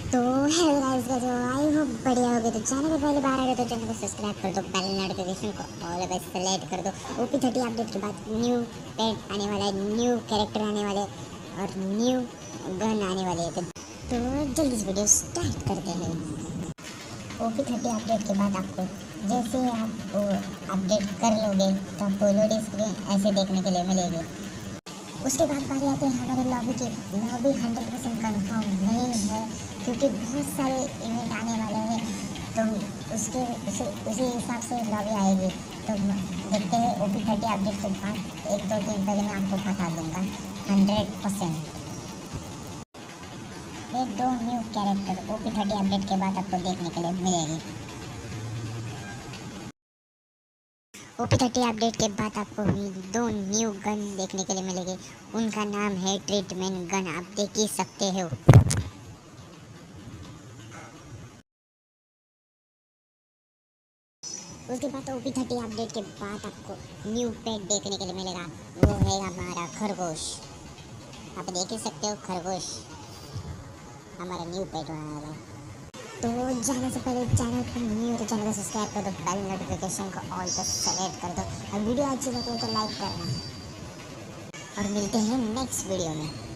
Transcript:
तो hello guys का जो आई होप बढ़िया होगी। तो चैनल पे पहली बार आ गए तो चैनल को सब्सक्राइब कर दो, बेल नोटिफिकेशन को ऑल पे सेलेक्ट कर दो। OP30 अपडेट के बाद न्यू पेट आने वाला है, न्यू कैरेक्टर आने वाले और न्यू गन आने वाले है। तो जल्दी से वीडियो स्टार्ट करते हैं। OP30 अपडेट के बाद आपको जैसे आप वो अपडेट कर लोगे तो आपको लोडिंग स्क्रीन ऐसे देखने के लिए मिलेगी। उसके बाद बारी आती है हमारे लॉबी की। लॉबी 100% कन्फर्म नहीं है क्योंकि बहुत सारे इवेंट आने वाले हैं, तो उसी हिसाब से लॉबी आएगी। तो देखते हैं OP30 अपडेट के बाद 1-2 दिन पहले मैं आपको बता दूंगा 100%। ये 2 न्यू कैरेक्टर OP30 अपडेट के बाद आपको देखने के लिए मिलेगी। OP30 अपडेट के बाद आपको 2 न्यू गन देखने के लिए मिलेगी। उनका नाम है ट्रीटमेंट गन, आप देख ही सकते हो। उसके बाद OP30 अपडेट के बाद आपको न्यू पेट देखने के लिए मिलेगा, वो है हमारा खरगोश। आप देख ही सकते हो, खरगोश हमारा न्यू पेट होने वाला है। तो जाने से पहले चैनल पर न्यू हो तो चैनल को सब्सक्राइब कर दो, बेल नोटिफिकेशन को ऑल पर सेलेक्ट कर दो और वीडियो अच्छी लगे तो लाइक करना। और मिलते हैं नेक्स्ट वीडियो में।